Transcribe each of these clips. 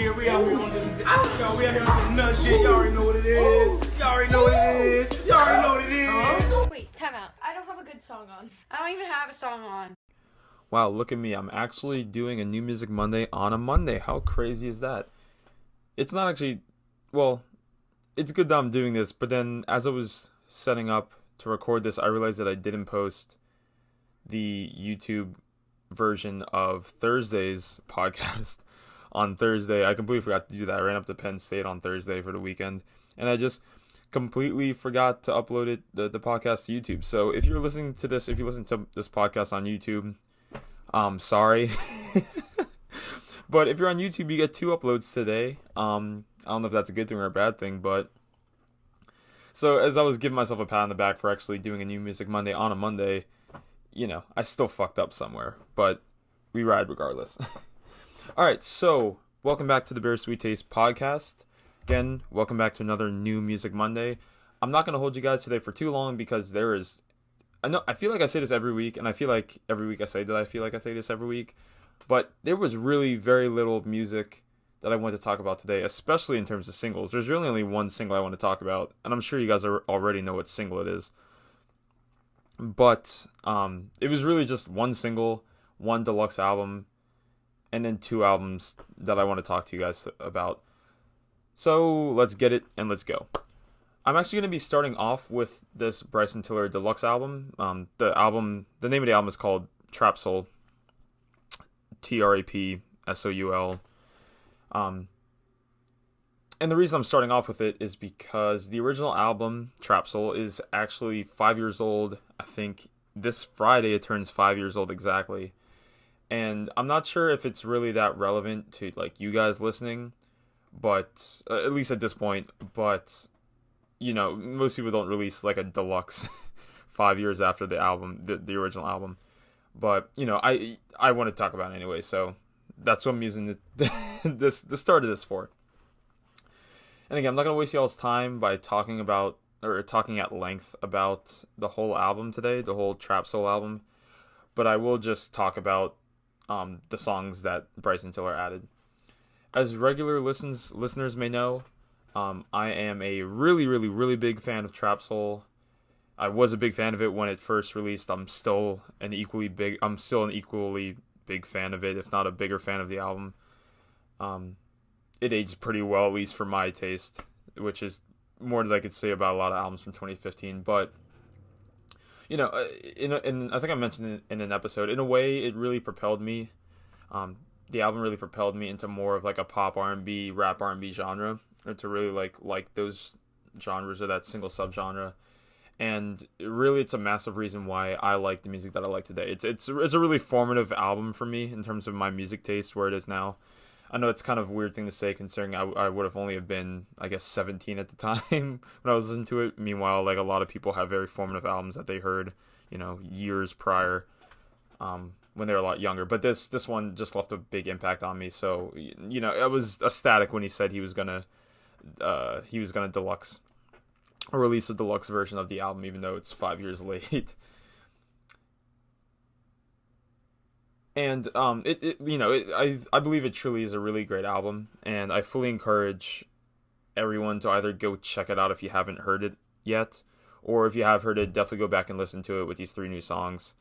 here. We out here on this. Y'all, we out here on some nut shit. Y'all already know what it is. Y'all already know what it is. Y'all already know what it is. Wait, time out. I don't have a good song on. I don't even have a song on. Wow, look at me. I'm actually doing a New Music Monday on a Monday. How crazy is that? It's not actually... Well, it's good that I'm doing this, but then as I was setting up to record this, I realized that I didn't post the YouTube version of Thursday's podcast on Thursday. I completely forgot to do that. I ran up to Penn State on Thursday for the weekend, and I just completely forgot to upload it, the podcast to YouTube. So if you're listening to this, if you listen to this podcast on YouTube, sorry. But if you're on YouTube, you get 2 uploads today. I don't know if that's a good thing or a bad thing, but so as I was giving myself a pat on the back for actually doing a New Music Monday on a Monday, you know, I still fucked up somewhere, but we ride regardless. All right, so welcome back to the Bittersweet Taste podcast. Again, welcome back to another New Music Monday. I'm not going to hold you guys today for too long because I feel like I say this every week, and I feel like every week I say that I feel like I say this every week, but there was really very little music that I want to talk about today, especially in terms of singles. There's really only one single I want to talk about, and I'm sure you guys already know what single it is. But it was really just one single, one deluxe album, and then 2 albums that I want to talk to you guys about. So let's get it and let's go. I'm actually going to be starting off with this Bryson Tiller deluxe album. The name of the album is called TRAPSOUL, TRAPSOUL. And the reason I'm starting off with it is because the original album, TRAPSOUL, is actually 5 years old. I think this Friday it turns 5 years old exactly. And I'm not sure if it's really that relevant to like you guys listening, but at least at this point, but you know, most people don't release like a deluxe 5 years after the album, the original album. But, you know, I want to talk about it anyway, so that's what I'm using the start of this for. And again, I'm not going to waste y'all's time by talking at length about the whole album today, the whole TRAPSOUL album, but I will just talk about the songs that Bryson Tiller added. As regular listeners may know, I am a really, really, really big fan of TRAPSOUL. I was a big fan of it when it first released. I'm still an equally big fan of it, if not a bigger fan of the album. It aged pretty well, at least for my taste, which is more than I could say about a lot of albums from 2015. But you know, in I think I mentioned it in an episode. In a way, it really propelled me. The album really propelled me into more of like a pop R&B, rap R&B genre, or to really like those genres or that single subgenre. And really, it's a massive reason why I like the music that I like today. It's a really formative album for me in terms of my music taste, where it is now. I know it's kind of a weird thing to say, considering I would have only have been, I guess, 17 at the time when I was listening to it. Meanwhile, like a lot of people have very formative albums that they heard, you know, years prior, when they were a lot younger. But this one just left a big impact on me. So, you know, I was ecstatic when he said he was gonna deluxe. Or release a deluxe version of the album, even though it's 5 years late. And I believe it truly is a really great album, and I fully encourage everyone to either go check it out if you haven't heard it yet, or if you have heard it, definitely go back and listen to it with these 3 new songs.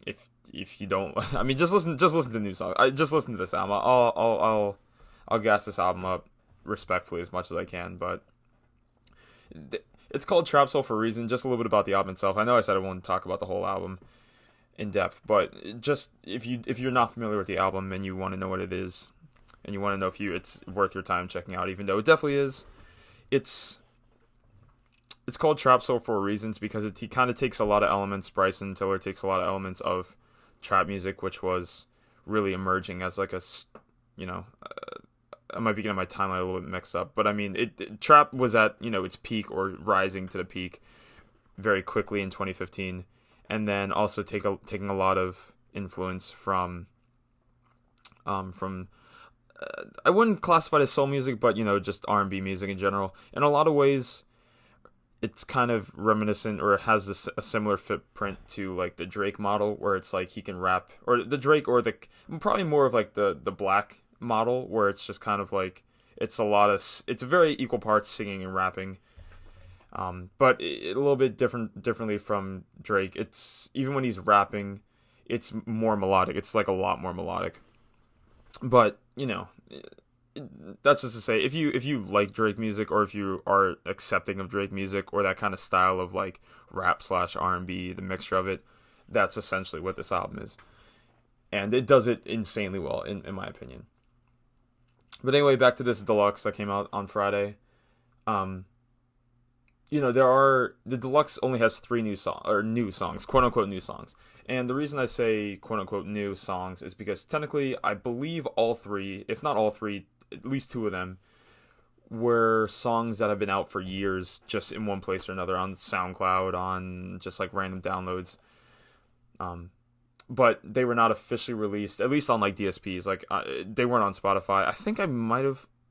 If you don't, I mean, just listen to new songs. Just listen to this album. I'll gas this album up respectfully as much as I can, but. It's called TRAPSOUL for a reason. Just a little bit about the album itself. I know I said I won't talk about the whole album in depth, but just if you're not familiar with the album and you want to know what it is, and you want to know if it's worth your time checking out, even though it definitely is, it's called TRAPSOUL for reasons because he kind of takes a lot of elements. Bryson Tiller takes a lot of elements of trap music, which was really emerging as like I might be getting my timeline a little bit mixed up, but I mean, trap was at, you know, its peak or rising to the peak very quickly in 2015, and then also taking a lot of influence from I wouldn't classify it as soul music, but you know, just R&B music in general. In a lot of ways, it's kind of reminiscent, or it has a similar footprint to like the Drake model, where it's like he can rap, or the Drake, or probably more of like the Black model, where it's just kind of like it's a very equal parts singing and rapping. But a little bit differently from Drake. It's even when he's rapping, it's more melodic. It's like a lot more melodic. But that's just to say, if you like Drake music, or if you are accepting of Drake music, or that kind of style of like rap / R&B, the mixture of it, that's essentially what this album is, and it does it insanely well in my opinion. But anyway, back to this Deluxe that came out on Friday. The Deluxe only has 3 new songs, quote unquote new songs. And the reason I say quote unquote new songs is because technically I believe all 3, if not all 3, at least 2 of them were songs that have been out for years, just in one place or another, on SoundCloud, on just like random downloads. But they were not officially released, at least on like DSPs. Like they weren't on Spotify.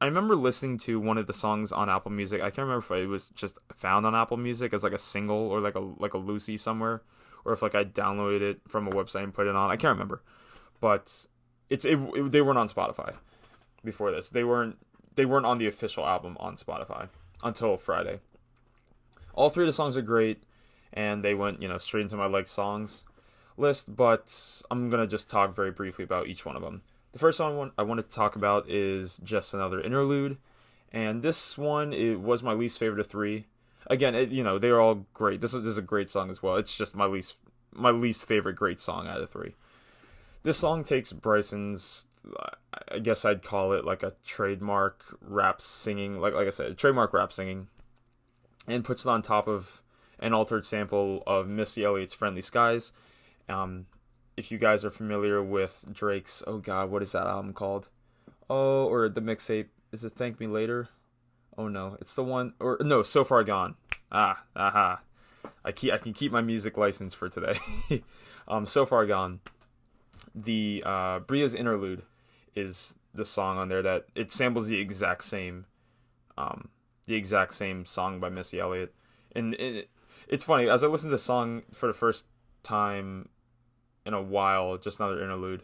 I remember listening to one of the songs on Apple Music. I can't remember if it was just found on Apple Music as like a single, or like a Lucy somewhere, or if like I downloaded it from a website and put it on. I can't remember, but they weren't on Spotify before this. They weren't on the official album on Spotify until Friday. All 3 of the songs are great, and they went straight into my liked songs list. But I'm gonna just talk very briefly about each one of them. The first one I wanted to talk about is Just Another Interlude, and this one, it was my least favorite of 3. Again, they are all great. This is a great song as well. It's just my least favorite great song out of 3. This song takes Bryson's, I guess I'd call it like a trademark rap singing, like I said, trademark rap singing, and puts it on top of an altered sample of Missy Elliott's Friendly Skies. If you guys are familiar with Drake's, oh god, what is that album called? Oh, or the mixtape, is it Thank Me Later? Oh no, it's the one, or no, So Far Gone. I can keep my music license for today. So Far Gone. The Bria's Interlude is the song on there that it samples the exact same song by Missy Elliott. And it's funny, as I listened to the song for the first time in a while, Just Another Interlude,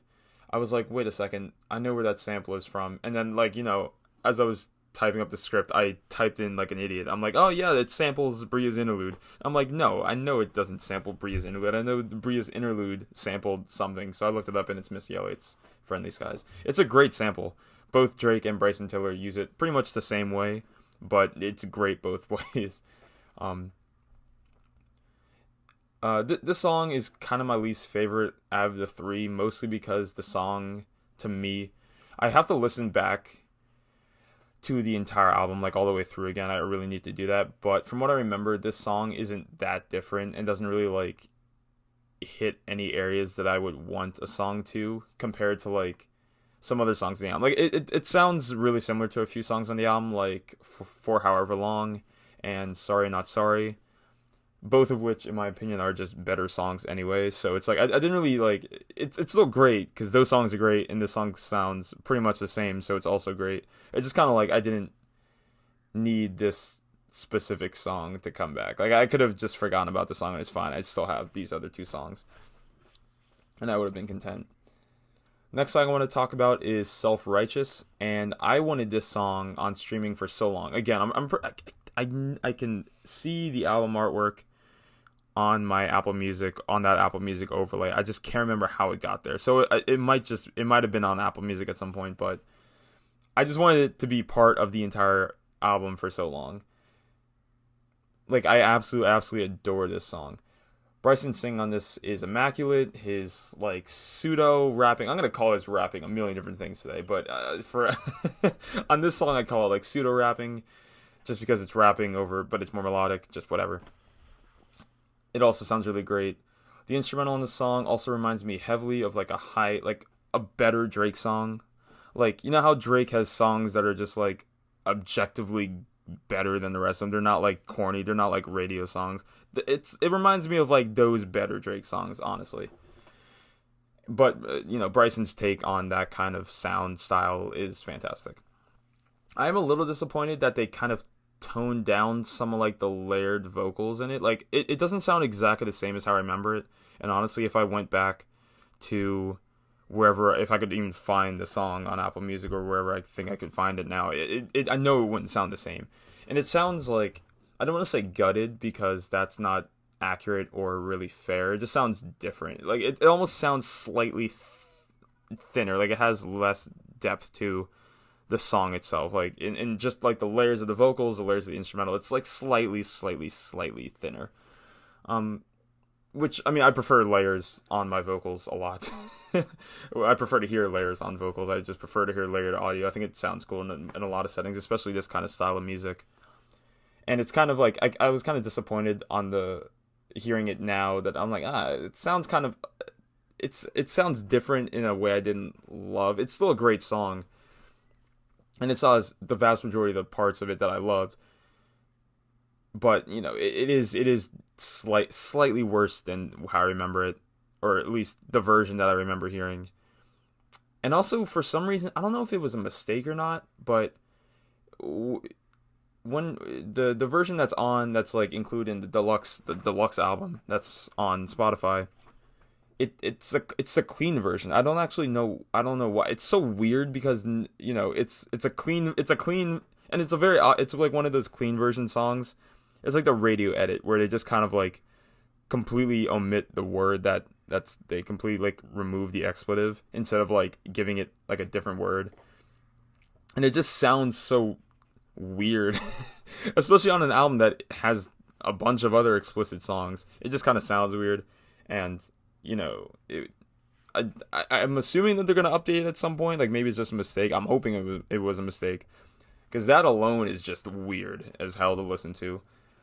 I was like, wait a second, I know where that sample is from. And then as I was typing up the script, I typed in like an idiot. I'm like, oh yeah, it samples Bria's Interlude. I'm like, no, I know it doesn't sample Bria's Interlude. I know Bria's Interlude sampled something, so I looked it up, and it's Missy Elliott's Friendly Skies. It's a great sample. Both Drake and Bryson Tiller use it pretty much the same way, but it's great both ways. This song is kind of my least favorite out of the 3, mostly because the song, to me, I have to listen back to the entire album, like all the way through again. I really need to do that. But from what I remember, this song isn't that different and doesn't really like hit any areas that I would want a song to, compared to like some other songs on the album. Like it sounds really similar to a few songs on the album, like For However Long and Sorry Not Sorry. Both of which, in my opinion, are just better songs anyway. So it's like, I didn't really like, it's still great, because those songs are great, and this song sounds pretty much the same, so it's also great. It's just kind of like, I didn't need this specific song to come back. Like, I could have just forgotten about the song, and it's fine. I'd still have these other 2 songs. And I would have been content. Next song I want to talk about is Self-Righteous, and I wanted this song on streaming for so long. Again, I can see the album artwork on my Apple Music, on that Apple Music overlay. I just can't remember how it got there. So it might have been on Apple Music at some point, but I just wanted it to be part of the entire album for so long. Like, I absolutely adore this song. Bryson's singing on this is immaculate. His like pseudo rapping, I'm gonna call his rapping a million different things today, but for on this song I call it like pseudo rapping, just because it's rapping over, but it's more melodic, just whatever. It also sounds really great. The instrumental in the song also reminds me heavily of like a better Drake song. Like, you know how Drake has songs that are just like objectively better than the rest of them? They're not like corny, they're not like radio songs. It reminds me of like those better Drake songs, honestly. But Bryson's take on that kind of sound style is fantastic. I'm a little disappointed that they kind of toned down some of like the layered vocals in it. Like it doesn't sound exactly the same as how I remember it. And honestly, if I went back to wherever, if I could even find the song on Apple Music or wherever I think I could find it now, I know it wouldn't sound the same. And it sounds like, I don't want to say gutted because that's not accurate or really fair. It just sounds different. Like it almost sounds slightly thinner. Like it has less depth to the song itself. Like in just like the layers of the vocals, the layers of the instrumental, it's like slightly thinner. Which, I mean, I prefer layers on my vocals a lot. I prefer to hear layers on vocals. I just prefer to hear layered audio. I think it sounds cool in a lot of settings, especially this kind of style of music. And it's kind of like, I was kind of disappointed on hearing it now, that I'm like, it sounds kind of, it sounds different in a way I didn't love. It's still a great song. And it has the vast majority of the parts of it that I loved. But, you know, it is slightly worse than how I remember it, or at least the version that I remember hearing. And also, for some reason, I don't know if it was a mistake or not, but when the version that's like included in the deluxe album that's on Spotify, it's a clean version. I don't know why. It's so weird because, you know, it's a clean, and it's like one of those clean version songs. It's like the radio edit where they just kind of like completely omit the word they completely like remove the expletive instead of like giving it like a different word. And it just sounds so weird, especially on an album that has a bunch of other explicit songs. It just kind of sounds weird. And, you know, I'm assuming that they're going to update it at some point. Like maybe it's just a mistake. I'm hoping it was a mistake, because that alone is just weird as hell to listen to.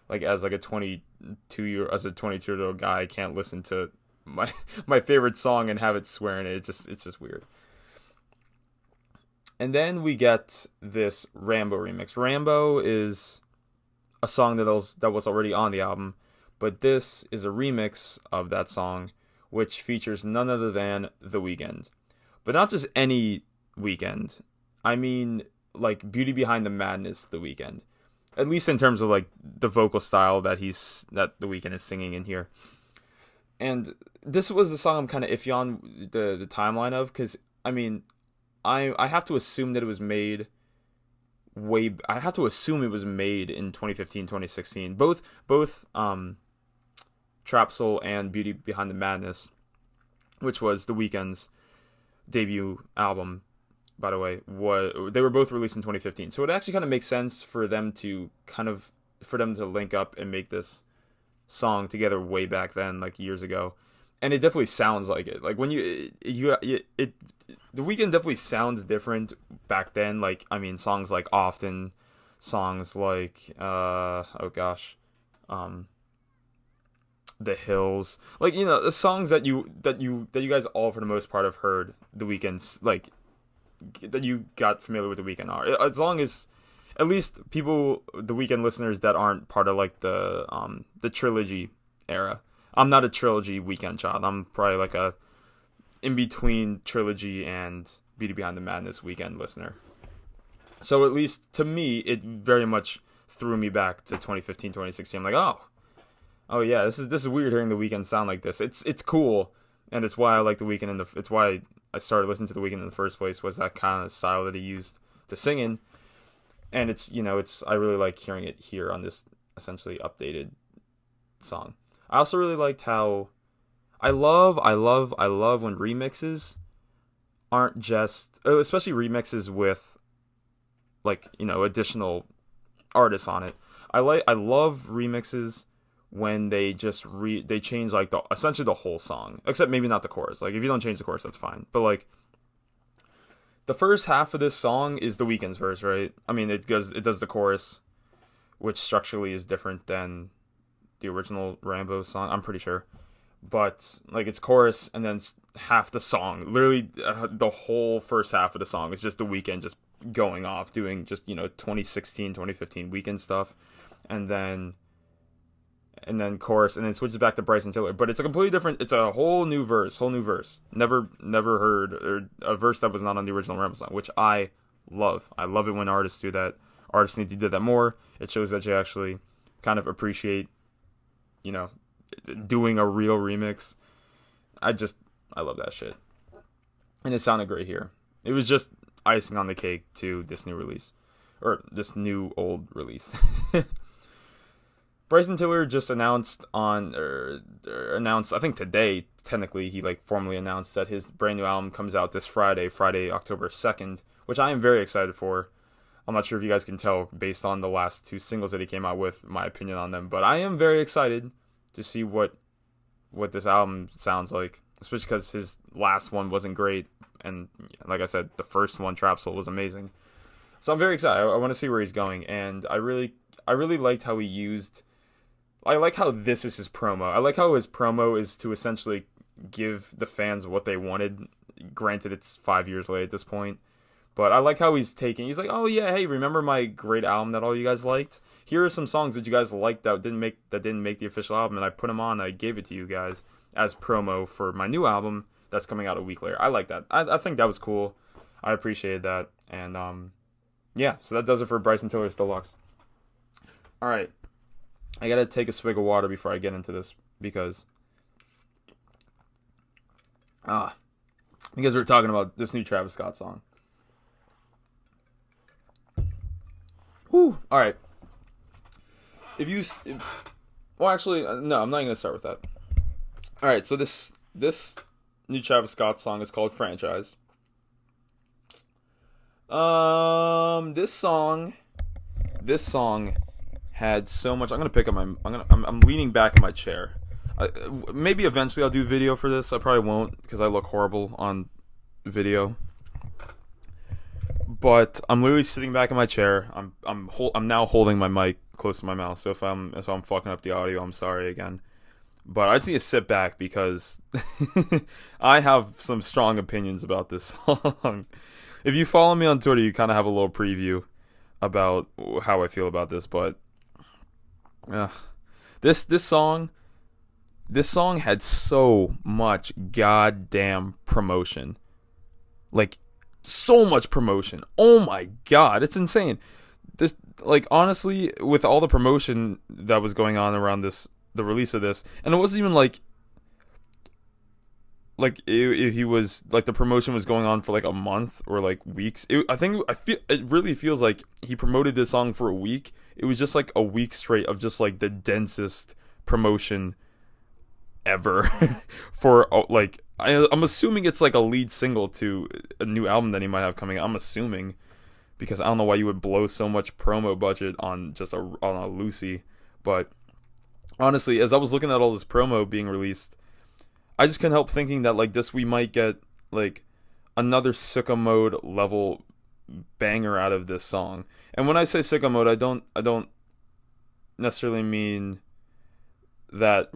Like as a 22-year-old guy, I can't listen to my favorite song and have it swear in it. It's just weird. And then we get this Rambo remix. Rambo is a song that was already on the album, but this is a remix of that song, which features none other than The Weeknd. But not just any Weeknd. I mean, like, Beauty Behind the Madness The Weeknd. At least in terms of like the vocal style that The Weeknd is singing in here. And this was the song I'm kind of iffy on the timeline of, because I mean, I have to assume that it was made I have to assume it was made in 2015, 2016. Both TRAPSOUL and Beauty Behind the Madness, which was The Weeknd's debut album, by the way, they were both released in 2015. So it actually kind of makes sense for them to link up and make this song together way back then, like years ago. And it definitely sounds like it. Like when The Weeknd definitely sounds different back then. Like, I mean, songs like Often, songs like The Hills, like, you know, the songs that you guys all for the most part have heard The Weeknd's, like, that you got familiar with The Weeknd are, as long as at least The Weeknd listeners that aren't part of like the trilogy era. I'm not a trilogy Weeknd child. I'm probably like a in between trilogy and Beauty Behind the Madness Weeknd listener. So at least to me, it very much threw me back to 2015, 2016. I'm like, oh yeah, this is weird hearing The Weeknd sound like this. It's cool, and it's why I like The Weeknd, it's why I started listening to The Weeknd in the first place, was that kind of style that he used to sing in. And it's, you know, I really like hearing it here on this essentially updated song. I also really liked how I love when remixes aren't just, especially remixes with, like, you know, additional artists on it. I love remixes when they just they change like essentially the whole song, except maybe not the chorus. Like if you don't change the chorus, that's fine. But like the first half of this song is The Weeknd's verse, right? I mean, it does the chorus, which structurally is different than the original Rambo song, I'm pretty sure. But like it's chorus and then half the song, literally the whole first half of the song is just The Weeknd just going off doing just, you know, 2016, 2015 Weeknd stuff, and then chorus, and then switches back to Bryson Tiller. But it's a completely different, it's a whole new verse. Never heard or a verse that was not on the original Rambo song, which I love. I love it when artists do that. Artists need to do that more. It shows that you actually kind of appreciate, you know, doing a real remix. I love that shit. and it sounded great here. It was just icing on the cake to this new release, or this new old release. Bryson Tiller just announced announced, I think today, technically, he like formally announced that his brand new album comes out this Friday, October 2nd, which I am very excited for. I'm not sure if you guys can tell based on the last 2 singles that he came out with, my opinion on them, but I am very excited to see what this album sounds like, especially because his last one wasn't great, and like I said, the first one, TRAPSOUL, was amazing. So I'm very excited. I want to see where he's going, and I really liked how he used. I like how this is his promo. I like how his promo is to essentially give the fans what they wanted. Granted, it's 5 years late at this point. But I like how he's like, oh yeah, hey, remember my great album that all you guys liked? Here are some songs that you guys liked that didn't make the official album, and I put them on, and I gave it to you guys as promo for my new album that's coming out a week later. I like that. I think that was cool. I appreciated that. And yeah, so that does it for Bryson Tiller's Deluxe. Alright. I gotta take a swig of water before I get into this because we're talking about this new Travis Scott song. Whew. All right. Well, actually, no, I'm not gonna start with that. All right. So this new Travis Scott song is called Franchise. This song had so much. I'm gonna pick up my. I'm leaning back in my chair. Maybe eventually I'll do video for this. I probably won't because I look horrible on video. But I'm literally sitting back in my chair. I'm now holding my mic close to my mouth. So if I'm fucking up the audio, I'm sorry again. But I just need to sit back because I have some strong opinions about this song. If you follow me on Twitter, you kind of have a little preview about how I feel about this. But this song had so much goddamn promotion. Like, so much promotion. Oh my god, it's insane. This, like, honestly, with all the promotion that was going on around the release of this, and it wasn't even like he was like the promotion was going on for like a month or like weeks. I feel it really feels like he promoted this song for a week. It was just like a week straight of just like the densest promotion ever for like I'm assuming it's like a lead single to a new album that he might have coming out. I'm assuming, because I don't know why you would blow so much promo budget on just on a Lucy. But honestly, as I was looking at all this promo being released, I just couldn't help thinking that like this we might get like another Sicko Mode level banger out of this song. And when I say Sicko Mode, I don't necessarily mean that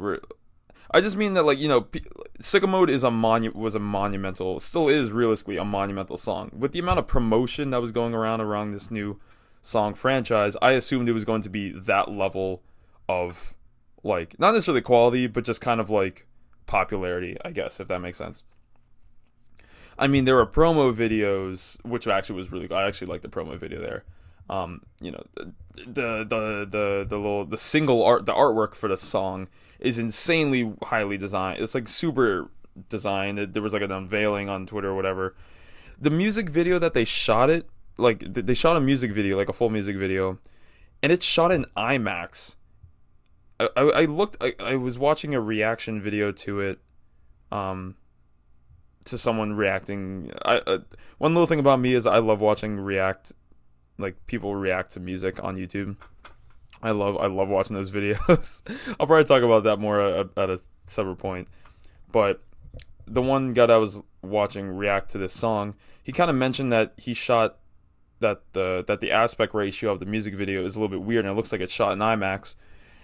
I just mean that, like, you know, Sicko Mode is still is realistically a monumental song. With the amount of promotion that was going around this new song Franchise, I assumed it was going to be that level of, like, not necessarily quality, but just kind of, like, popularity, I guess, if that makes sense. I mean, there were promo videos, which actually was really good. I actually liked the promo video there. You know, the single art, the artwork for the song is insanely highly designed. It's like super designed. There was like an unveiling on Twitter or whatever. The music video that they shot it, like they shot a music video, like a full music video, and it's shot in IMAX. I was watching a reaction video to it, to someone reacting. One little thing about me is I love watching people react to music on YouTube. I love watching those videos. I'll probably talk about that more at a separate point. But the one guy that I was watching react to this song, he kind of mentioned that he shot that the aspect ratio of the music video is a little bit weird and it looks like it's shot in IMAX.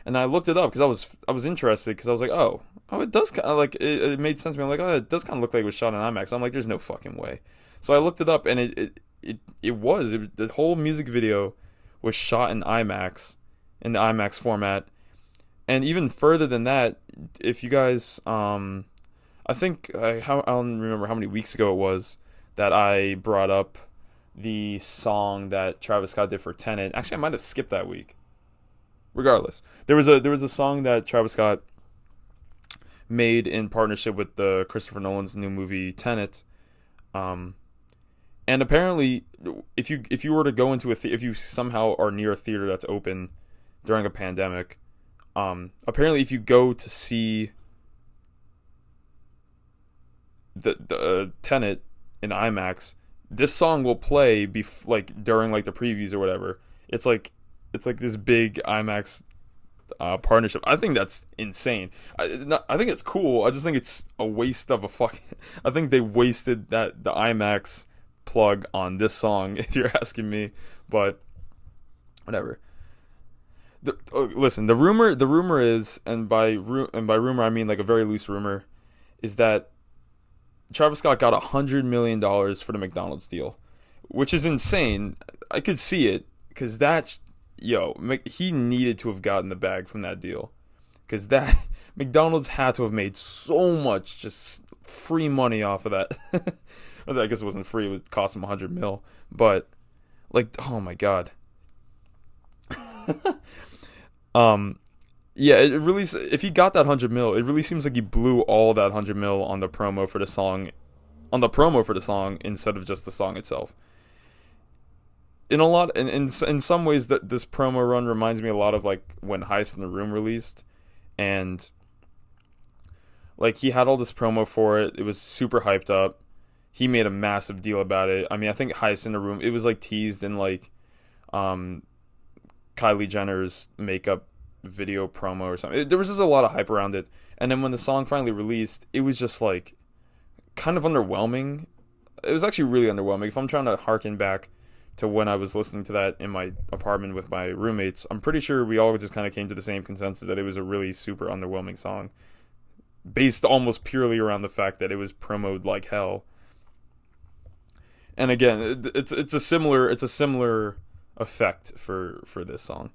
And I looked it up because I was interested because I was like, oh, it does kind of like it made sense to me. I'm like, oh, it does kind of look like it was shot in IMAX. I'm like, there's no fucking way. So I looked it up and the whole music video was shot in IMAX, in the IMAX format. And even further than that, if you guys, I think, I don't remember how many weeks ago it was that I brought up the song that Travis Scott did for Tenet. Actually, I might have skipped that week. Regardless, there was a song that Travis Scott made in partnership with Christopher Nolan's new movie Tenet. And apparently, if you were to go into if you somehow are near a theater that's open during a pandemic, apparently if you go to see the Tenet in IMAX, this song will play like during like the previews or whatever. It's like this big IMAX partnership. I think that's insane. I think it's cool. I just think it's a waste of a fucking. I think they wasted the IMAX plug on this song, if you're asking me. But whatever. Listen, the rumor is, and by rumor I mean like a very loose rumor, is that Travis Scott got $100 million for the McDonald's deal, which is insane. I could see it, because he needed to have gotten the bag from that deal, because that McDonald's had to have made so much just free money off of that. I guess it wasn't free; it would cost him $100 million. But like, oh my god. Yeah, it really. If he got that $100 million, it really seems like he blew all that $100 million on the promo for the song, instead of just the song itself. In some ways, that this promo run reminds me a lot of like when Heist in the Room released, and like he had all this promo for it. It was super hyped up. He made a massive deal about it. I mean, I think Heist in the Room, it was like teased in like Kylie Jenner's makeup video promo or something. There was just a lot of hype around it, and then when the song finally released, it was just like kind of underwhelming. It was actually really underwhelming. If I'm trying to harken back to when I was listening to that in my apartment with my roommates, I'm pretty sure we all just kind of came to the same consensus that it was a really super underwhelming song, based almost purely around the fact that it was promoted like hell. And again, it's a similar effect for this song.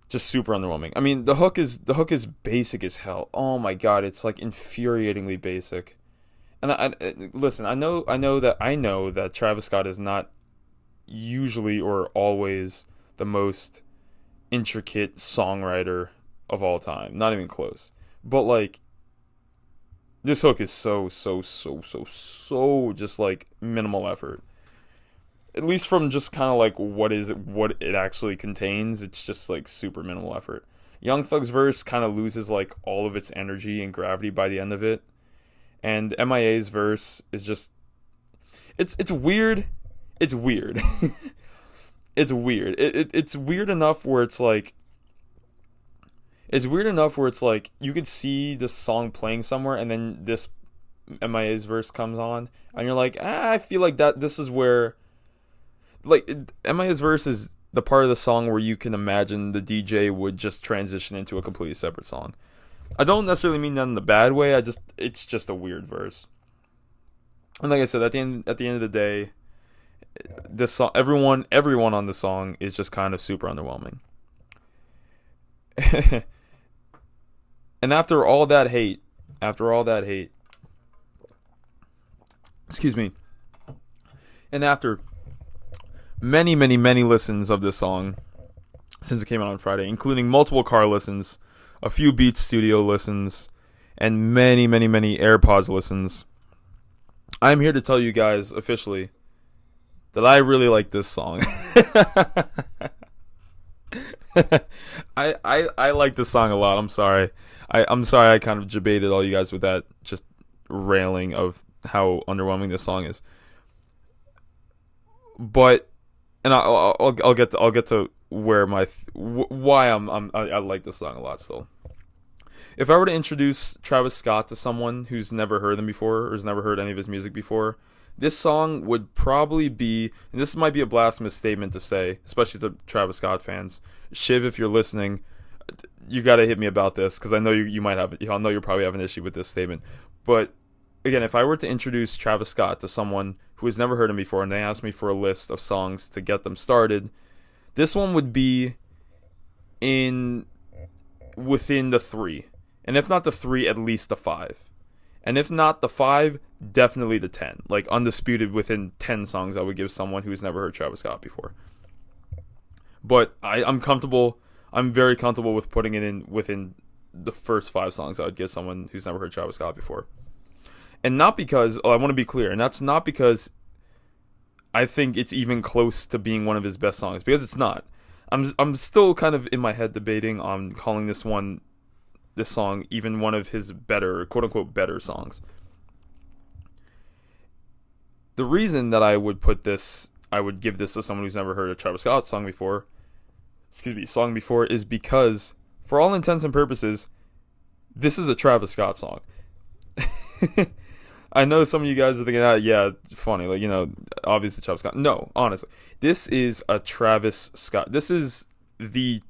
Just super underwhelming. I mean, the hook is basic as hell. Oh my god, it's like infuriatingly basic. And I listen, I know that Travis Scott is not usually or always the most intricate songwriter of all time. Not even close. But like, this hook is so just like minimal effort. At least from just kind of like what it actually contains, it's just like super minimal effort. Young Thug's verse kind of loses like all of its energy and gravity by the end of it, and MIA's verse is just it's weird. It's weird. It's weird. It's weird enough where it's like you could see this song playing somewhere, and then this MIA's verse comes on, and you're like, I feel like this is where. Like, MIA's verse is the part of the song where you can imagine the DJ would just transition into a completely separate song. I don't necessarily mean that in the bad way. It's just a weird verse. And like I said, at the end of the day, this song, everyone on the song is just kind of super underwhelming. And after all that hate, excuse me, and after many listens of this song since it came out on Friday, including multiple car listens, a few Beats Studio listens, and many AirPods listens, I'm here to tell you guys officially that I really like this song. I like this song a lot. I'm sorry. I'm sorry I kind of debated all you guys with that just railing of how underwhelming this song is. But and I'll get to where why I like this song a lot still. If I were to introduce Travis Scott to someone who's never heard him before or has never heard any of his music before, this song would probably be, and this might be a blasphemous statement to say, especially to Travis Scott fans. Shiv, if you're listening, you gotta hit me about this, because I know you might have. I know you probably have an issue with this statement. But again, if I were to introduce Travis Scott to someone who has never heard him before, and they asked me for a list of songs to get them started, this one would be within the 3, and if not the 3, at least the 5, and if not the 5, definitely the 10. Like, undisputed within 10 songs I would give someone who's never heard Travis Scott before. But I'm comfortable. I'm very comfortable with putting it in within the first 5 songs I would give someone who's never heard Travis Scott before. And not because, I want to be clear, and that's not because I think it's even close to being one of his best songs, because it's not. I'm still kind of in my head debating on calling this song even one of his better, quote unquote, better songs. The reason that I would give this to someone who's never heard a Travis Scott song before, is because, for all intents and purposes, this is a Travis Scott song. I know some of you guys are thinking, yeah, funny, like, obviously Travis Scott. No, honestly, this is a Travis Scott. This is the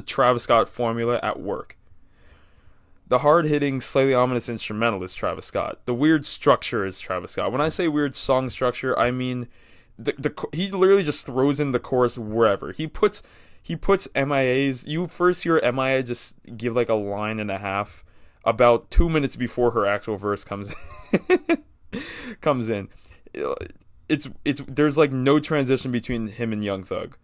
Travis Scott formula at work. The hard-hitting, slightly ominous instrumental is Travis Scott. The weird structure is Travis Scott. When I say weird song structure, I mean he literally just throws in the chorus wherever. He puts MIAs. You first hear MIA just give like a line and a half about 2 minutes before her actual verse comes in. It's there's like no transition between him and Young Thug.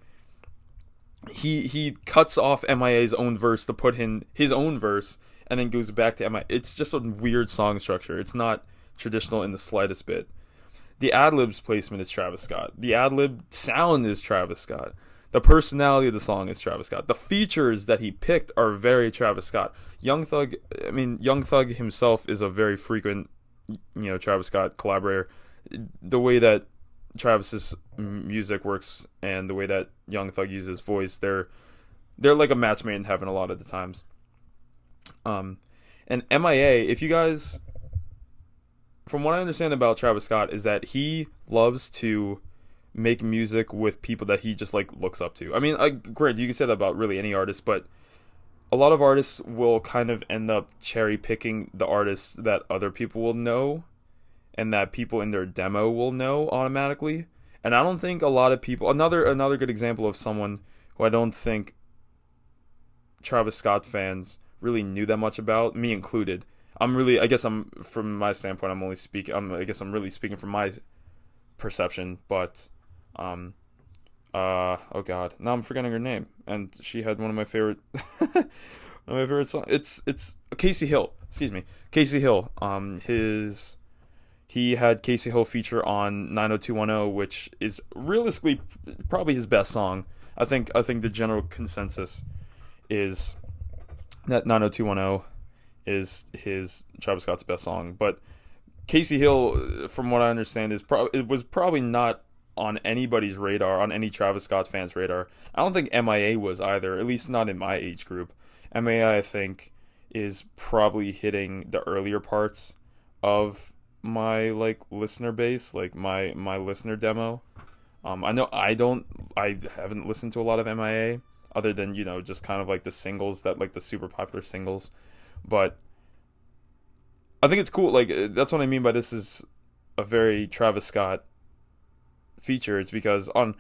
He cuts off MIA's own verse to put in his own verse, and then goes back to MIA. It's just a weird song structure. It's not traditional in the slightest bit. The ad-libs placement is Travis Scott. The ad-lib sound is Travis Scott. The personality of the song is Travis Scott. The features that he picked are very Travis Scott. Young Thug himself is a very frequent, Travis Scott collaborator. The way that Travis's music works and the way that Young Thug uses his voice, they're like a match made in heaven a lot of the times. And MIA, if you guys, from what I understand about Travis Scott, is that he loves to make music with people that he just like looks up to. I mean, great, you can say that about really any artist, but a lot of artists will kind of end up cherry picking the artists that other people will know and that people in their demo will know automatically. And I don't think a lot of people, another good example of someone who I don't think Travis Scott fans really knew that much about, me included. From my standpoint, I'm really speaking from my perception, but oh god, now I'm forgetting her name, and she had one of my favorite songs. It's Casey Hill. Excuse me, Casey Hill. He had Casey Hill feature on 90210, which is realistically probably his best song. I think the general consensus is that 90210 is his Travis Scott's best song, but Casey Hill, from what I understand, it was probably not on anybody's radar, on any Travis Scott fans' radar. I don't think MIA was either, at least not in my age group. MIA, I think, is probably hitting the earlier parts of my listener base, like my listener demo. I haven't listened to a lot of MIA other than just kind of like the singles, that like the super popular singles, but I think it's cool. Like, that's what I mean by this is a very Travis Scott feature. It's because on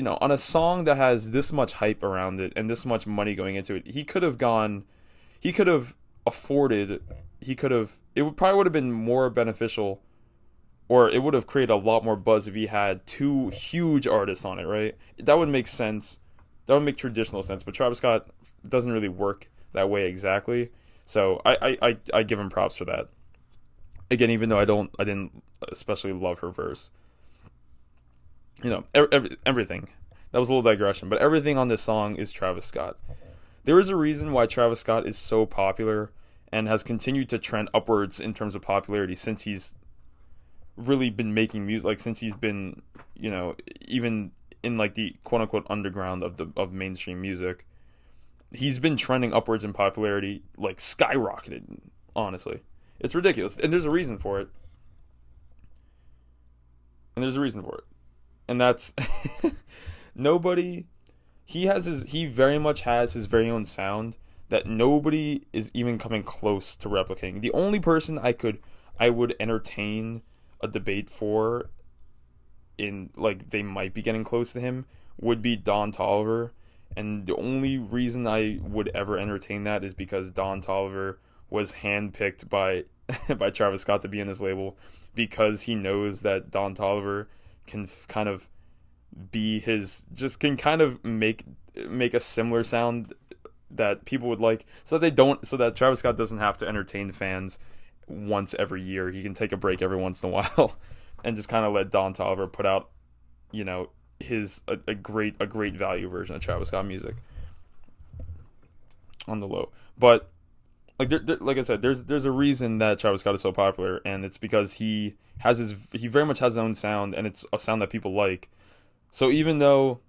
a song that has this much hype around it and this much money going into it, it probably would have been more beneficial, or it would have created a lot more buzz if he had two huge artists on it, right? That would make sense. That would make traditional sense, but Travis Scott doesn't really work that way exactly. So I give him props for that. Again, even though I didn't especially love her verse. Everything. That was a little digression, but everything on this song is Travis Scott. There is a reason why Travis Scott is so popular and has continued to trend upwards in terms of popularity since he's really been making music, like since he's been, even in like the quote unquote underground of mainstream music. He's been trending upwards in popularity, like skyrocketed, honestly. It's ridiculous. And there's a reason for it. And that's he very much has his very own sound that nobody is even coming close to replicating. The only person I would entertain a debate for, in like they might be getting close to him, would be Don Toliver. And the only reason I would ever entertain that is because Don Toliver was handpicked by Travis Scott to be in his label, because he knows that Don Toliver can kind of be make a similar sound that people would like, so that Travis Scott doesn't have to entertain fans once every year. He can take a break every once in a while and just kind of let Don Toliver put out, you know, a great value version of Travis Scott music on the low. But like like I said, there's a reason that Travis Scott is so popular, and it's because he very much has his own sound, and it's a sound that people like. So even though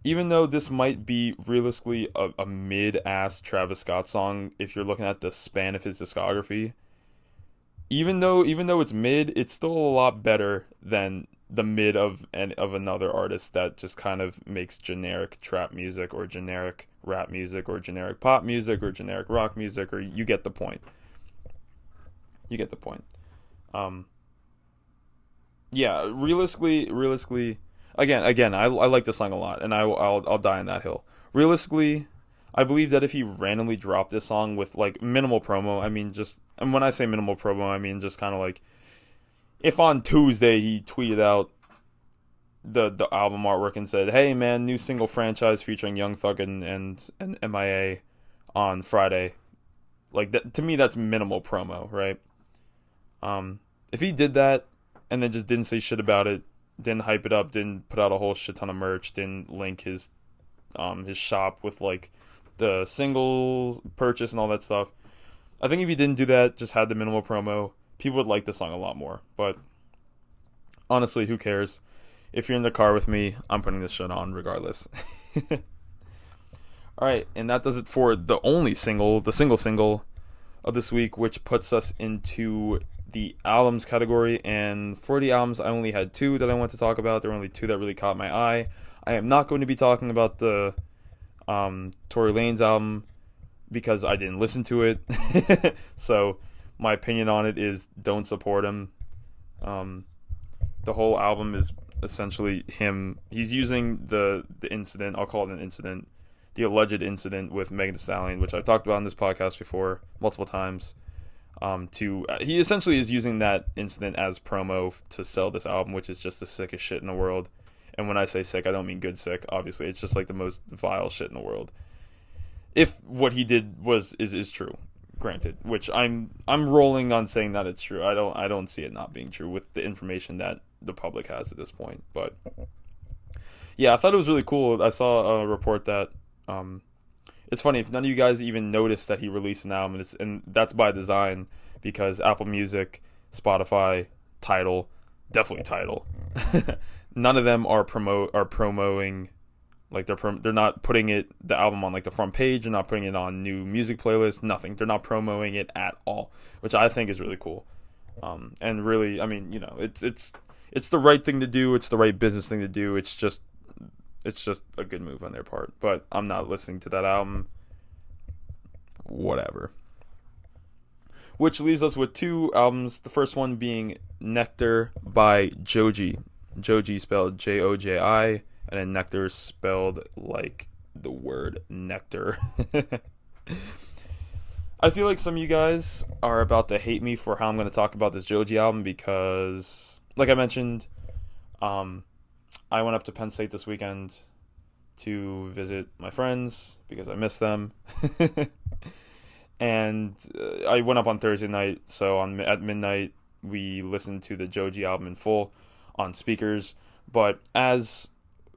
this might be realistically a mid-ass Travis Scott song, if you're looking at the span of his discography, even though it's mid, it's still a lot better than the mid of another artist that just kind of makes generic trap music or generic rap music or generic pop music or generic rock music, or you get the point. Yeah, realistically, again, I like this song a lot, and I'll die on that hill. Realistically, I believe that if he randomly dropped this song with like minimal promo, and when I say minimal promo, I mean just kind of like, if on Tuesday he tweeted out the album artwork and said, "Hey man, new single franchise featuring Young Thug and MIA on Friday," like that, to me that's minimal promo, right? If he did that and then just didn't say shit about it, didn't hype it up, didn't put out a whole shit ton of merch, didn't link his shop with like the singles purchase and all that stuff, I think if he didn't do that, just had the minimal promo, people would like the song a lot more. But honestly, who cares? If you're in the car with me, I'm putting this shit on regardless. Alright, and that does it for the single of this week, which puts us into the albums category. And for the albums, I only had 2 that I want to talk about. There were only 2 that really caught my eye. I am not going to be talking about the Tory Lanez album because I didn't listen to it. So my opinion on it is don't support him. The whole album is essentially him. He's using the incident, I'll call it an incident, the alleged incident with Megan Thee Stallion, which I've talked about on this podcast before multiple times. He essentially is using that incident as promo to sell this album, which is just the sickest shit in the world. And when I say sick, I don't mean good sick. Obviously, it's just like the most vile shit in the world. If what he did is true, granted, which I'm rolling on saying that it's true. I don't see it not being true with the information that the public has at this point. But yeah, I thought it was really cool. I saw a report that it's funny, if none of you guys even noticed that he released an album, and that's by design, because Apple Music, Spotify, Tidal, definitely Tidal, none of them are promoting, like they're not putting the album on like the front page, they're not putting it on new music playlists, nothing. They're not promoting it at all, which I think is really cool. And really, I mean, you know, it's the right thing to do, it's the right business thing to do. It's just a good move on their part. But I'm not listening to that album. Whatever. Which leaves us with 2 albums. The first one being Nectar by Joji. Joji spelled Joji, and then Nectar spelled like the word nectar. I feel like some of you guys are about to hate me for how I'm going to talk about this Joji album because, like I mentioned, I went up to Penn State this weekend to visit my friends because I miss them. And I went up on Thursday night, so at midnight we listened to the Joji album in full on speakers. But as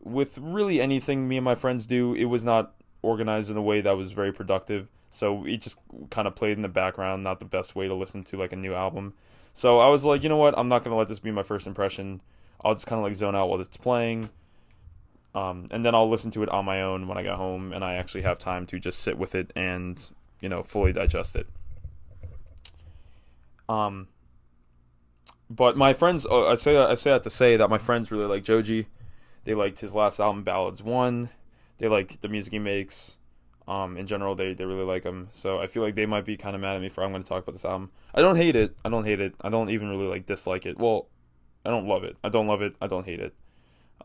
with really anything me and my friends do, it was not organized in a way that was very productive. So it just kind of played in the background, not the best way to listen to like a new album. So I was like, you know what, I'm not going to let this be my first impression. I'll just kind of like zone out while it's playing. And then I'll listen to it on my own when I get home and I actually have time to just sit with it and, you know, fully digest it. But my friends, I say that to say that my friends really like Joji. They liked his last album, Ballads 1. They like the music he makes. In general, they really like him. So I feel like they might be kind of mad at me for I'm going to talk about this album. I don't hate it. I don't even really like dislike it. Well, I don't love it. I don't love it. I don't hate it.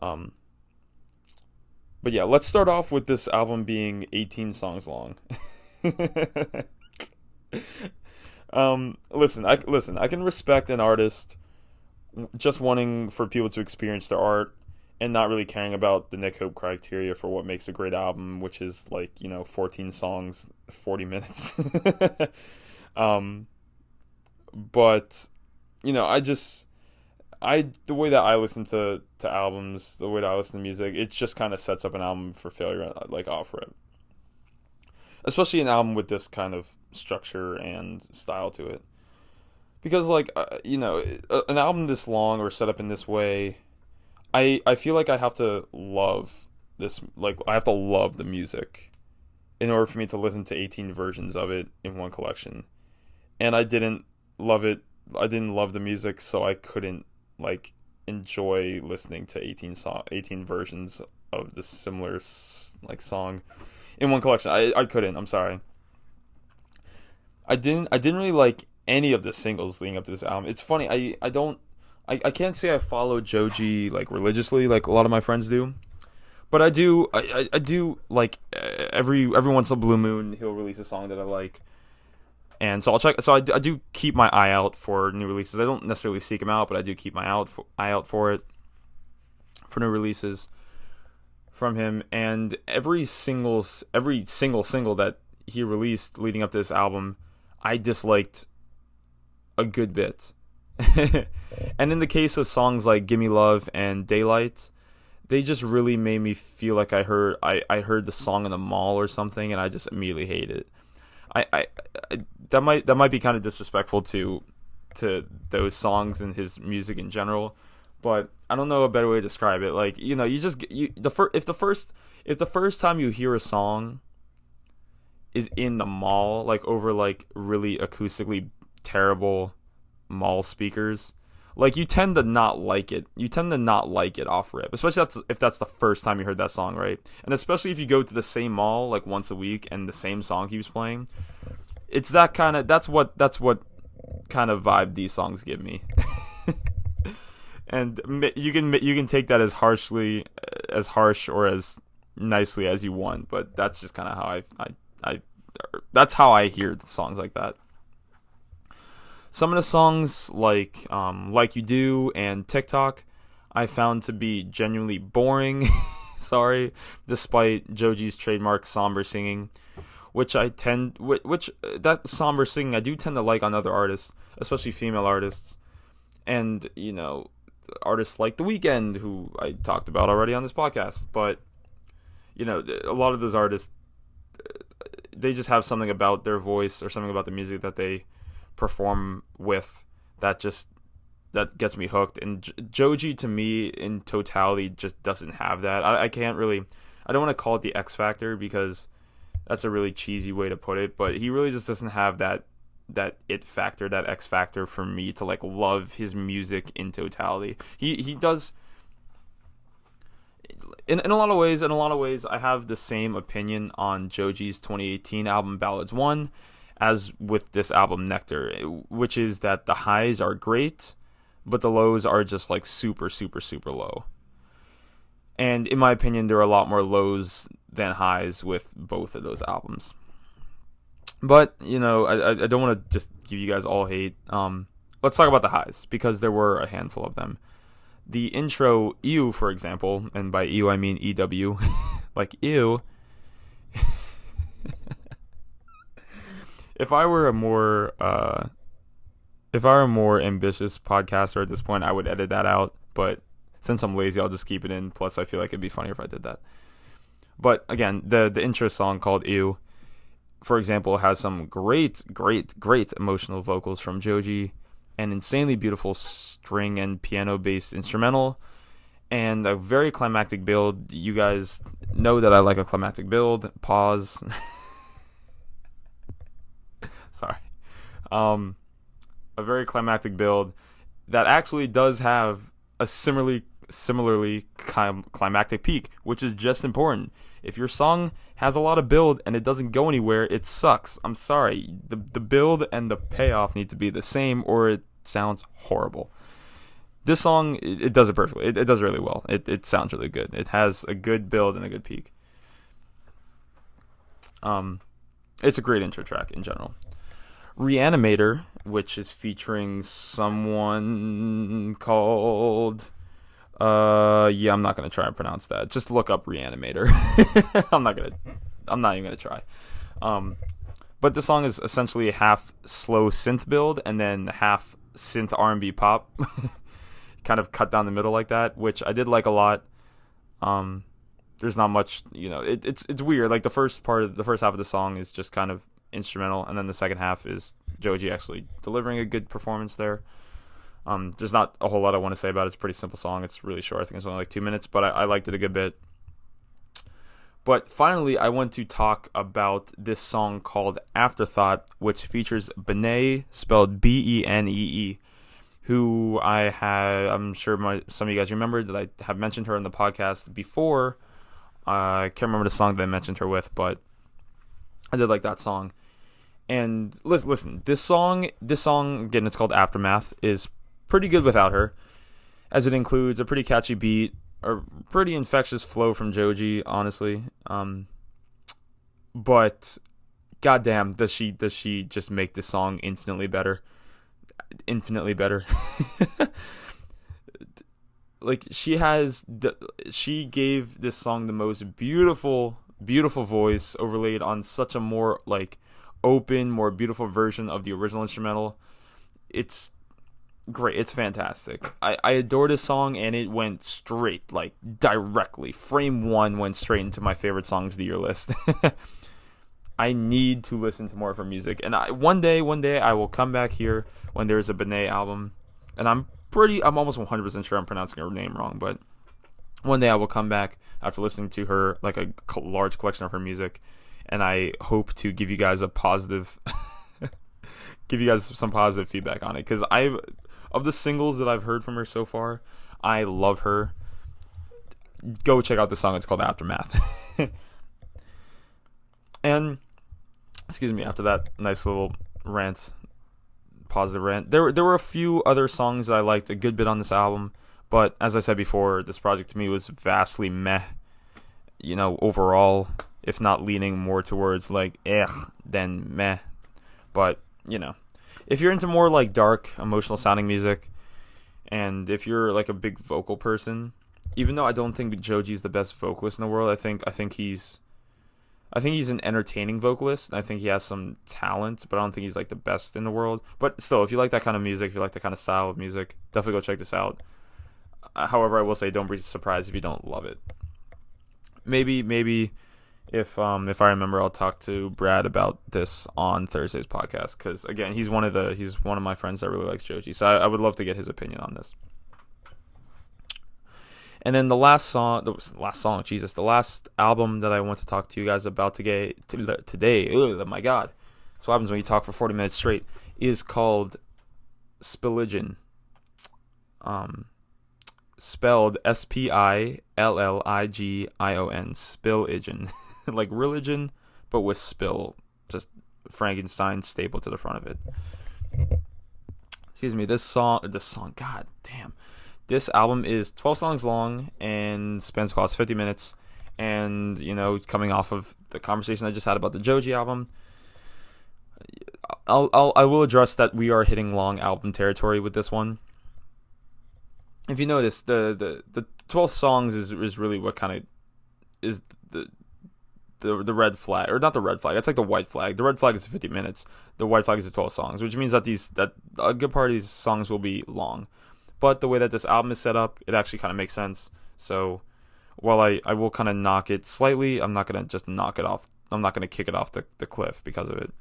But yeah, let's start off with this album being 18 songs long. Listen, I can respect an artist just wanting for people to experience their art and not really caring about the Nick Hope criteria for what makes a great album, which is like, you know, 14 songs, 40 minutes. But the way that I listen to albums, the way that I listen to music, it just kind of sets up an album for failure, like off rip. Especially an album with this kind of structure and style to it. Because, like, an album this long or set up in this way, I feel like I have to love this, like, I have to love the music in order for me to listen to 18 versions of it in one collection. And I didn't love it. I didn't love the music, so I couldn't, like, enjoy listening to 18 versions of the similar, like, song in one collection. I couldn't. I'm sorry. I didn't really like any of the singles leading up to this album. It's funny. I can't say I follow Joji, like, religiously like a lot of my friends do. But I do like every once in a blue moon he'll release a song that I like. And so I'll check. So I do keep my eye out for new releases. I don't necessarily seek them out, but I do keep my eye out for it, for new releases from him. And every single single that he released leading up to this album, I disliked a good bit. And in the case of songs like "Gimme Love" and "Daylight," they just really made me feel like I heard the song in the mall or something, and I just immediately hated it. I that might be kind of disrespectful to those songs and his music in general, but I don't know a better way to describe it. Like, if the first time you hear a song is in the mall, like over like really acoustically terrible mall speakers, like, you tend to not like it. You tend to not like it off rip, especially if that's the first time you heard that song, right? And especially if you go to the same mall like once a week and the same song keeps playing. It's that's what kind of vibe these songs give me. And you can take that as harsh or as nicely as you want, but that's just kind of how that's how I hear the songs like that. Some of the songs like You Do and TikTok, I found to be genuinely boring. Sorry, despite Joji's trademark somber singing, which that somber singing I do tend to like on other artists, especially female artists, and artists like The Weeknd, who I talked about already on this podcast. But a lot of those artists, they just have something about their voice or something about the music that they perform with that gets me hooked. And Joji, to me, in totality, just doesn't have that. I don't want to call it the X Factor, because that's a really cheesy way to put it, but he really just doesn't have that it factor, that X factor for me to like love his music in totality. He does in a lot of ways. I have the same opinion on Joji's 2018 album Ballads 1 as with this album Nectar, which is that the highs are great, but the lows are just like super, super, super low. And in my opinion, there are a lot more lows than highs with both of those albums. But, I don't want to just give you guys all hate. Let's talk about the highs, because there were a handful of them. The intro, Ew, for example, and by Ew I mean EW, like ew. If I were a more ambitious podcaster at this point, I would edit that out. But since I'm lazy, I'll just keep it in. Plus, I feel like it'd be funnier if I did that. But again, the intro song called Ew, for example, has some great emotional vocals from Joji, an insanely beautiful string and piano-based instrumental, and a very climactic build. You guys know that I like a climactic build. Pause. Sorry. A very climactic build that actually does have a similarly climactic peak, which is just important. If your song has a lot of build and it doesn't go anywhere, it sucks. I'm sorry. The build and the payoff need to be the same, or it sounds horrible. This song, it does it perfectly. It does really well. It sounds really good. It has a good build and a good peak. It's a great intro track in general. Reanimator, which is featuring someone called I'm not gonna try and pronounce that. Just look up Reanimator. I'm not even gonna try. But the song is essentially half slow synth build and then half synth R&B pop, kind of cut down the middle like that, which I did like a lot. There's not much, it's weird. Like the first half of the song is just kind of instrumental, and then the second half is Joji actually delivering a good performance there. There's not a whole lot I want to say about it. It's a pretty simple song. It's really short. I think it's only like 2 minutes, but I liked it a good bit. But finally, I want to talk about this song called Afterthought, which features Benee, spelled Benee, who I'm sure some of you guys remember that I have mentioned her in the podcast before. I can't remember the song that I mentioned her with, but I did like that song. And listen, this song, again, it's called Aftermath, is pretty good without her, as it includes a pretty catchy beat, a pretty infectious flow from Joji, honestly. But goddamn, does she just make this song infinitely better? Infinitely better. Like she gave this song the most beautiful voice overlaid on such a more like open, more beautiful version of the original instrumental. It's great. It's fantastic. I adore this song, and it went straight, like directly. Frame 1 went straight into my favorite songs of the year list. I need to listen to more of her music, and one day I will come back here when there's a Benee album, and I'm almost 100% sure I'm pronouncing her name wrong, but one day I will come back after listening to her, like a large collection of her music, and I hope to give you guys some positive feedback on it, because of the singles that I've heard from her so far, I love her. Go check out the song. It's called Aftermath. And excuse me, after that nice little positive rant, there were a few other songs that I liked a good bit on this album, but as I said before, this project to me was vastly meh, overall, if not leaning more towards like than meh. But if you're into more like dark, emotional sounding music, and if you're like a big vocal person, even though I don't think Joji's the best vocalist in the world, I think he's an entertaining vocalist. I think he has some talent, but I don't think he's like the best in the world. But still, if you like that kind of music, if you like that kind of style of music, definitely go check this out. However, I will say don't be surprised if you don't love it. Maybe if I remember, I'll talk to Brad about this on Thursday's podcast, because again, he's one of my friends that really likes Joji, so I would love to get his opinion on this. And then the last album that I want to talk to you guys about today, oh my god, that's what happens when you talk for 40 minutes straight, is called Spilligion. Spelled Spilligion, Spilligion. Like religion, but with spill, just Frankenstein stapled to the front of it. Excuse me, this song, god damn. This album is 12 songs long and spans across 50 minutes. And, coming off of the conversation I just had about the Joji album, I will address that we are hitting long album territory with this one. If you notice, the 12 songs is really what kind of is the red flag, or not the red flag. It's like the white flag. The red flag is 50 minutes. The white flag is the 12 songs, which means that a good part of these songs will be long. But the way that this album is set up, it actually kind of makes sense. So while I will kind of knock it slightly, I'm not going to just knock it off. I'm not going to kick it off the cliff because of it.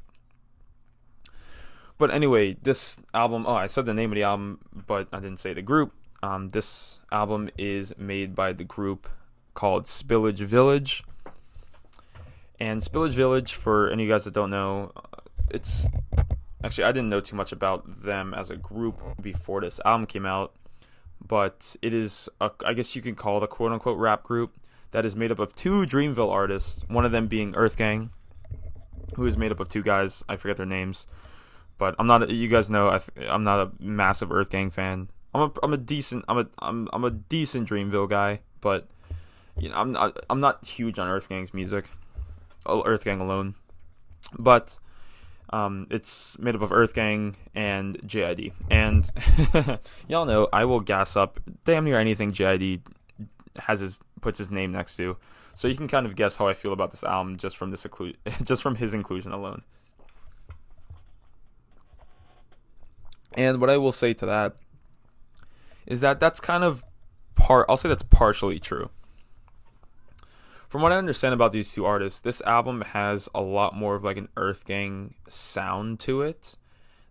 But anyway, this album, I said the name of the album, but I didn't say the group. This album is made by the group called Spillage Village. And Spillage Village, for any of you guys that don't know, it's... Actually, I didn't know too much about them as a group before this album came out, but it is, I guess you can call it a quote-unquote rap group that is made up of 2 Dreamville artists, one of them being Earthgang, who is made up of 2 guys. I forget their names, but I'm not. You guys know I'm not a massive Earthgang fan. I'm a decent Dreamville guy, but I'm not huge on Earthgang's music, Earthgang alone, but. It's made up of Earthgang and JID, and y'all know I will gas up damn near anything JID puts his name next to, so you can kind of guess how I feel about this album just from his inclusion alone. And what I will say to that is that that's kind of I'll say that's partially true. From what I understand about these two artists, this album has a lot more of like an Earth Gang sound to it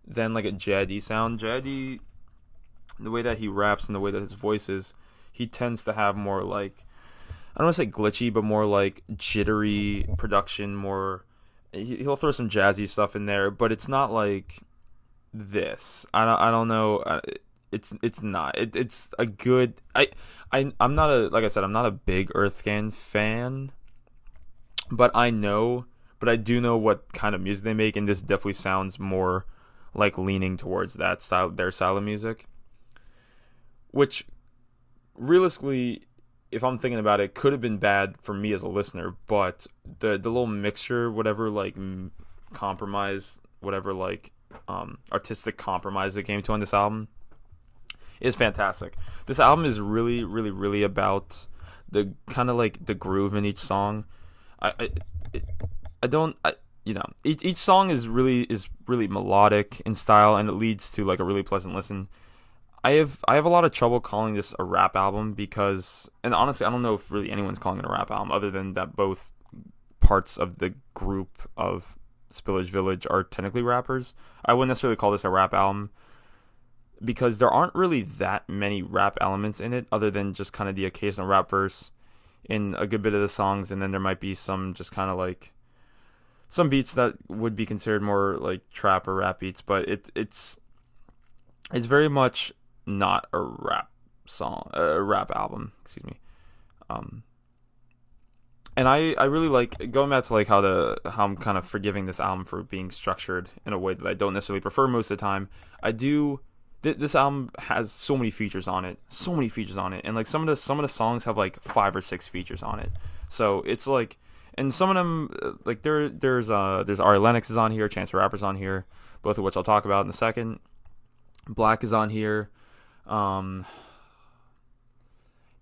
than like a JID sound. JID, the way that he raps and the way that his voice is, he tends to have more like, I don't want to say glitchy, but more like jittery production. More, he'll throw some jazzy stuff in there, but it's not like this. I don't know. It's not. It's a good. I'm not a, like I said, I'm not a big Earth Gang fan, but I do know what kind of music they make, and this definitely sounds more like leaning towards that style, their style of music. Which, realistically, if I'm thinking about it, could have been bad for me as a listener, but the little mixture, whatever like compromise, whatever like artistic compromise they came to on this album, is fantastic. This album is really, really, really about the kind of like the groove in each song. Each song is really melodic in style, and it leads to like a really pleasant listen. I have a lot of trouble calling this a rap album because, and honestly, I don't know if really anyone's calling it a rap album other than that both parts of the group of Spillage Village are technically rappers. I wouldn't necessarily call this a rap album, because there aren't really that many rap elements in it other than just kind of the occasional rap verse in a good bit of the songs, and then there might be some just kind of like some beats that would be considered more like trap or rap beats, but it's very much not a rap song, a rap album, excuse me. And I really like going back to like how I'm kind of forgiving this album for being structured in a way that I don't necessarily prefer most of the time. I do. This album has so many features on it, and like some of the songs have like 5 or 6 features on it. So it's like, and some of them like there's Ari Lennox is on here, Chance the Rapper's on here, both of which I'll talk about in a second. Black is on here, and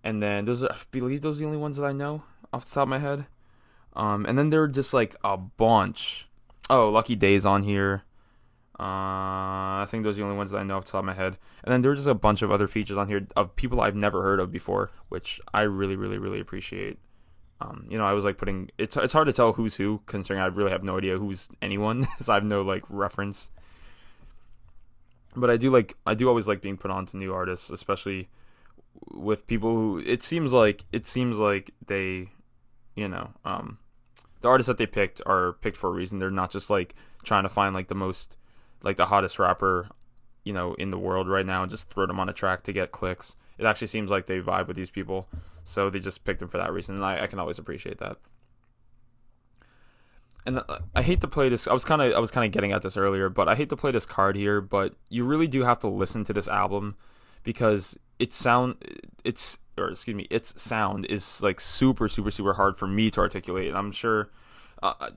then I believe those are the only ones that I know off the top of my head. And then there are just like a bunch. Oh, Lucky Day's on here. I think those are the only ones that I know off the top of my head. And then there are just a bunch of other features on here of people I've never heard of before, which I really, really, really appreciate. I was like putting it's hard to tell who's who, considering I really have no idea who's anyone, so I have no like reference. But I do always like being put on to new artists, especially with people who it seems like they, the artists that they picked are picked for a reason. They're not just like trying to find like the hottest rapper, in the world right now and just throw them on a track to get clicks. It actually seems like they vibe with these people, so they just picked them for that reason, and I can always appreciate that. And I hate to play this. I was kind of getting at this earlier, but I hate to play this card here. But you really do have to listen to this album because its sound is like super, super, super hard for me to articulate. And I'm sure,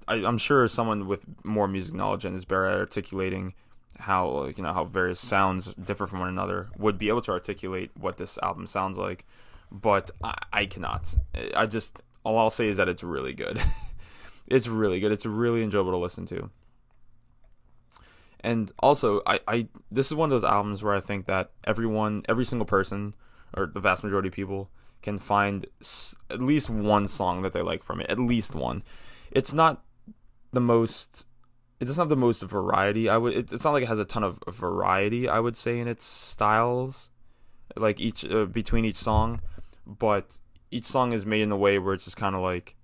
I'm sure someone with more music knowledge and is better at articulating how various sounds differ from one another would be able to articulate what this album sounds like. But I cannot. All I'll say is that it's really good. It's really good. It's really enjoyable to listen to. And also, this is one of those albums where I think that every single person, or the vast majority of people, can find at least one song that they like from it. At least one. It's not the most. It doesn't have the most variety. It's not like it has a ton of variety, I would say, in its styles, like each between each song. But each song is made in a way where it's just kind of like,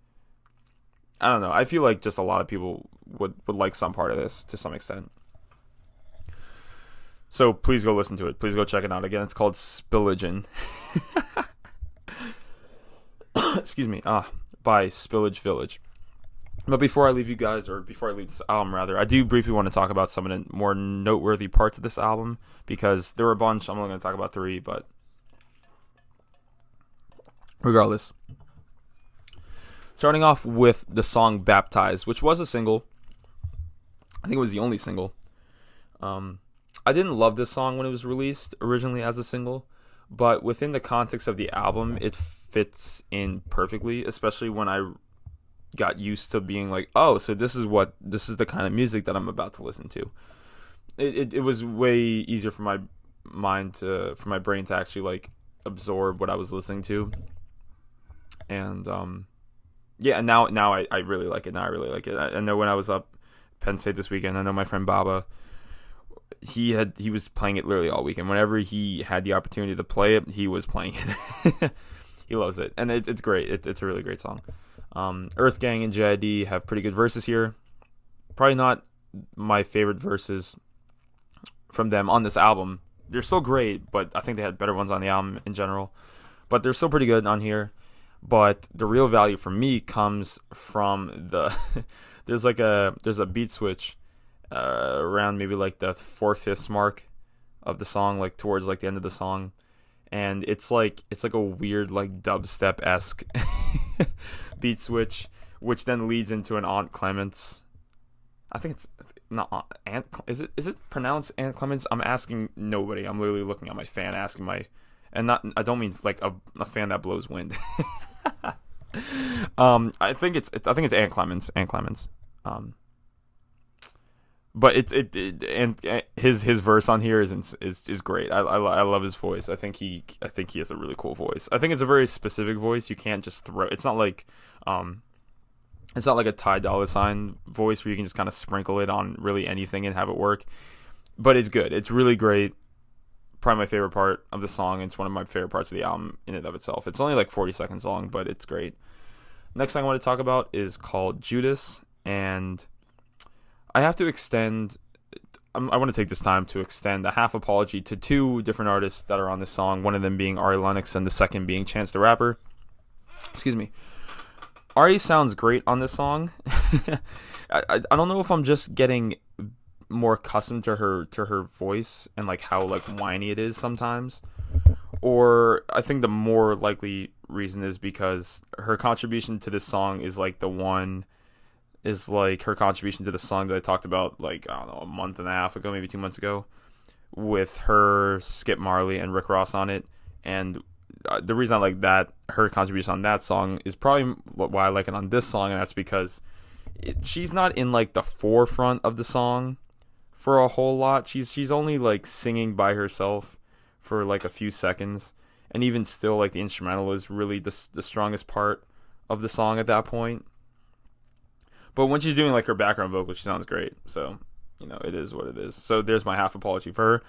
I don't know. I feel like just a lot of people would like some part of this to some extent. So please go listen to it. Please go check it out. Again, it's called Spilligion. Excuse me. By Spillage Village. But before I leave you guys, or before I leave this album rather, I do briefly want to talk about some of the more noteworthy parts of this album, because there were a bunch. I'm only going to talk about 3, but regardless. Starting off with the song Baptized, which was a single. I think it was the only single. I didn't love this song when it was released originally as a single, but within the context of the album, it fits in perfectly, especially when I got used to being like, oh, so this is the kind of music that I'm about to listen to. it was way easier for my brain to actually like absorb what I was listening to. And yeah, and now I really like it. Now I really like it. I know when I was up Penn State this weekend, I know my friend Baba, he was playing it literally all weekend. Whenever he had the opportunity to play it, he was playing it. He loves it, and it's great. It's a really great song. Earth Gang and JID have pretty good verses here. Probably not my favorite verses from them on this album. They're still great, but I think they had better ones on the album in general. But they're still pretty good on here. But the real value for me comes from the there's a beat switch around maybe like the 4/5 mark of the song, like towards like the end of the song, and it's like a weird like dubstep-esque beat switch, which then leads into an Aunt Clements. I think it's not Aunt. Is it pronounced Aunt Clements? I'm asking nobody. I'm literally looking at my fan, asking my, and not. I don't mean like a fan that blows wind. I think it's Aunt Clements. Aunt Clements. But and his verse on here is great. I love his voice. I think he has a really cool voice. I think it's a very specific voice. You can't just throw. It's not like a Ty Dolla $ign voice where you can just kind of sprinkle it on really anything and have it work. But it's good. It's really great. Probably my favorite part of the song. It's one of my favorite parts of the album in and of itself. It's only like 40 seconds long, but it's great. Next thing I want to talk about is called Judas, and I have to extend. I want to take this time to extend a half apology to two different artists that are on this song. One of them being Ari Lennox, and the second being Chance the Rapper. Excuse me. Ari sounds great on this song. I don't know if I'm just getting more accustomed to her voice and like how like whiny it is sometimes, or I think the more likely reason is because her contribution to this song is like her contribution to the song that I talked about like, I don't know, a month and a half ago, maybe 2 months ago, with her, Skip Marley, and Rick Ross on it. And the reason I like that, her contribution on that song, is probably why I like it on this song, and that's because she's not in like the forefront of the song for a whole lot. She's only like singing by herself for like a few seconds, and even still, like the instrumental is really the strongest part of the song at that point. But when she's doing like her background vocal, she sounds great. So, you know, it is what it is. So there's my half apology for her.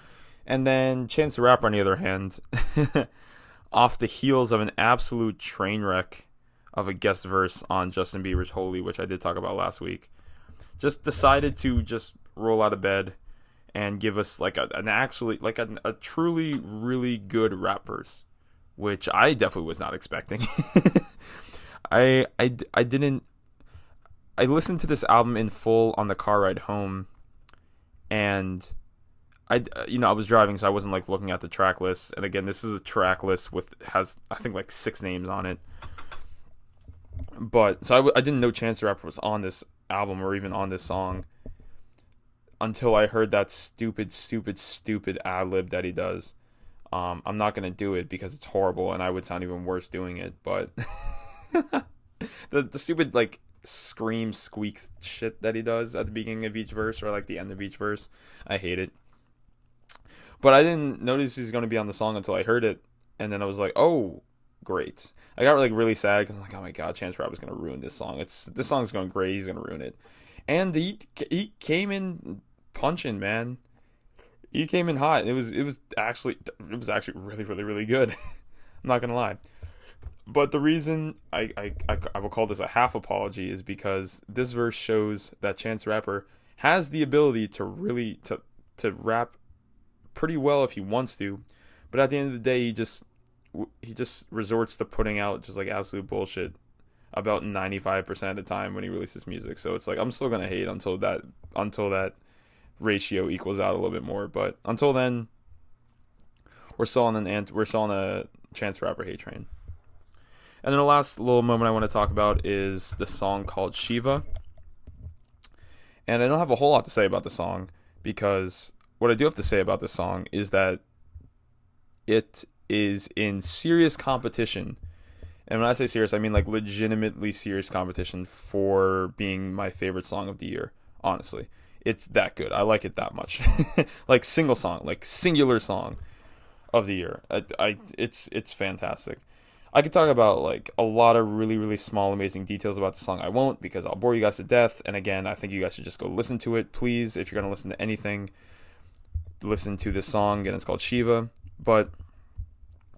And then Chance the Rapper, on the other hand, off the heels of an absolute train wreck of a guest verse on Justin Bieber's Holy, which I did talk about last week, just decided to just roll out of bed and give us like a truly really good rap verse, which I definitely was not expecting. I listened to this album in full on the car ride home, and I was driving, so I wasn't like looking at the track list. And again, this is a track list has I think like 6 names on it. But so I didn't know Chance the Rapper was on this album or even on this song until I heard that stupid ad-lib that he does. I'm not gonna do it because it's horrible and I would sound even worse doing it. But the stupid like scream squeak shit that he does at the beginning of each verse or like the end of each verse, I hate it. But I didn't notice he's going to be on the song until I heard it, and then I was like, oh, great. I got like really sad because I'm like, oh my god, Chance the Rapper's going to ruin this song. This song's going great, he's going to ruin it. And he came in punching, man. He came in hot. It was actually really really really good. I'm not going to lie. But the reason I will call this a half apology is because this verse shows that Chance the Rapper has the ability to really to rap pretty well if he wants to, but at the end of the day he just resorts to putting out just like absolute bullshit about 95% of the time when he releases music. So it's like I'm still gonna hate until that ratio equals out a little bit more. But until then, we're still on a Chance the Rapper hate train. And then the last little moment I want to talk about is the song called Shiva. And I don't have a whole lot to say about the song, because what I do have to say about this song is that it is in serious competition. And when I say serious, I mean like legitimately serious competition for being my favorite song of the year, honestly. It's that good. I like it that much. Like singular song of the year. It's fantastic. I could talk about like a lot of really, really small, amazing details about the song. I won't, because I'll bore you guys to death. And again, I think you guys should just go listen to it. Please, if you're going to listen to anything, listen to this song, and it's called Shiva. But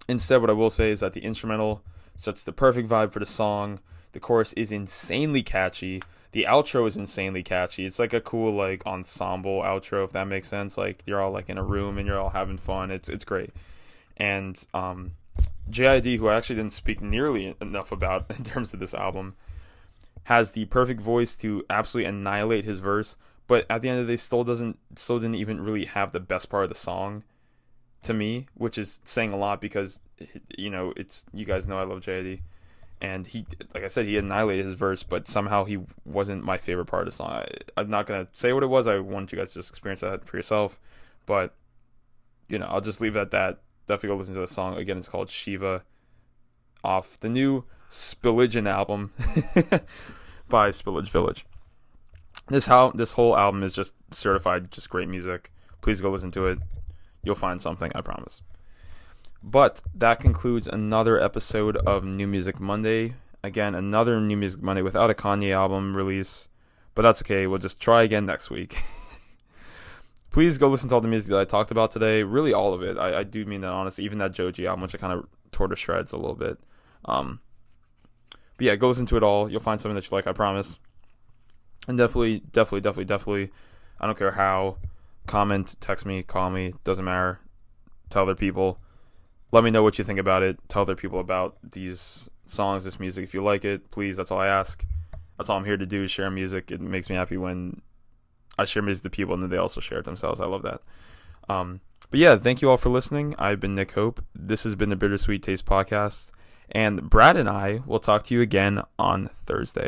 instead, what I will say is that the instrumental sets the perfect vibe for the song. The chorus is insanely catchy. The outro is insanely catchy. It's like a cool like ensemble outro, if that makes sense. Like you're all like in a room and you're all having fun. It's great. And JID, who I actually didn't speak nearly enough about in terms of this album, has the perfect voice to absolutely annihilate his verse, but at the end of the day still didn't even really have the best part of the song to me, which is saying a lot, because it's, you guys know I love JID, and he, like I said, he annihilated his verse, but somehow he wasn't my favorite part of the song. I'm not gonna say what it was. I want you guys to just experience that for yourself, but I'll just leave it at that. Definitely go listen to the song. Again, it's called Shiva, off the new Spilligion album by Spillage Village. This whole album is just certified just great music. Please go listen to it. You'll find something, I promise. But that concludes another episode of New Music Monday. Again, another New Music Monday without a Kanye album release, but that's okay. We'll just try again next week. Please go listen to all the music that I talked about today. Really, all of it. I do mean that honestly. Even that Joji album, which I kind of tore to shreds a little bit. But yeah, go listen to it all. You'll find something that you like, I promise. And definitely, I don't care how. Comment, text me, call me. Doesn't matter. Tell other people. Let me know what you think about it. Tell other people about these songs, this music. If you like it, please. That's all I ask. That's all I'm here to do, is share music. It makes me happy when I share music to people and then they also share it themselves. I love that. But yeah, thank you all for listening. I've been Nick Hope. This has been the Bittersweet Taste Podcast. And Brad and I will talk to you again on Thursday.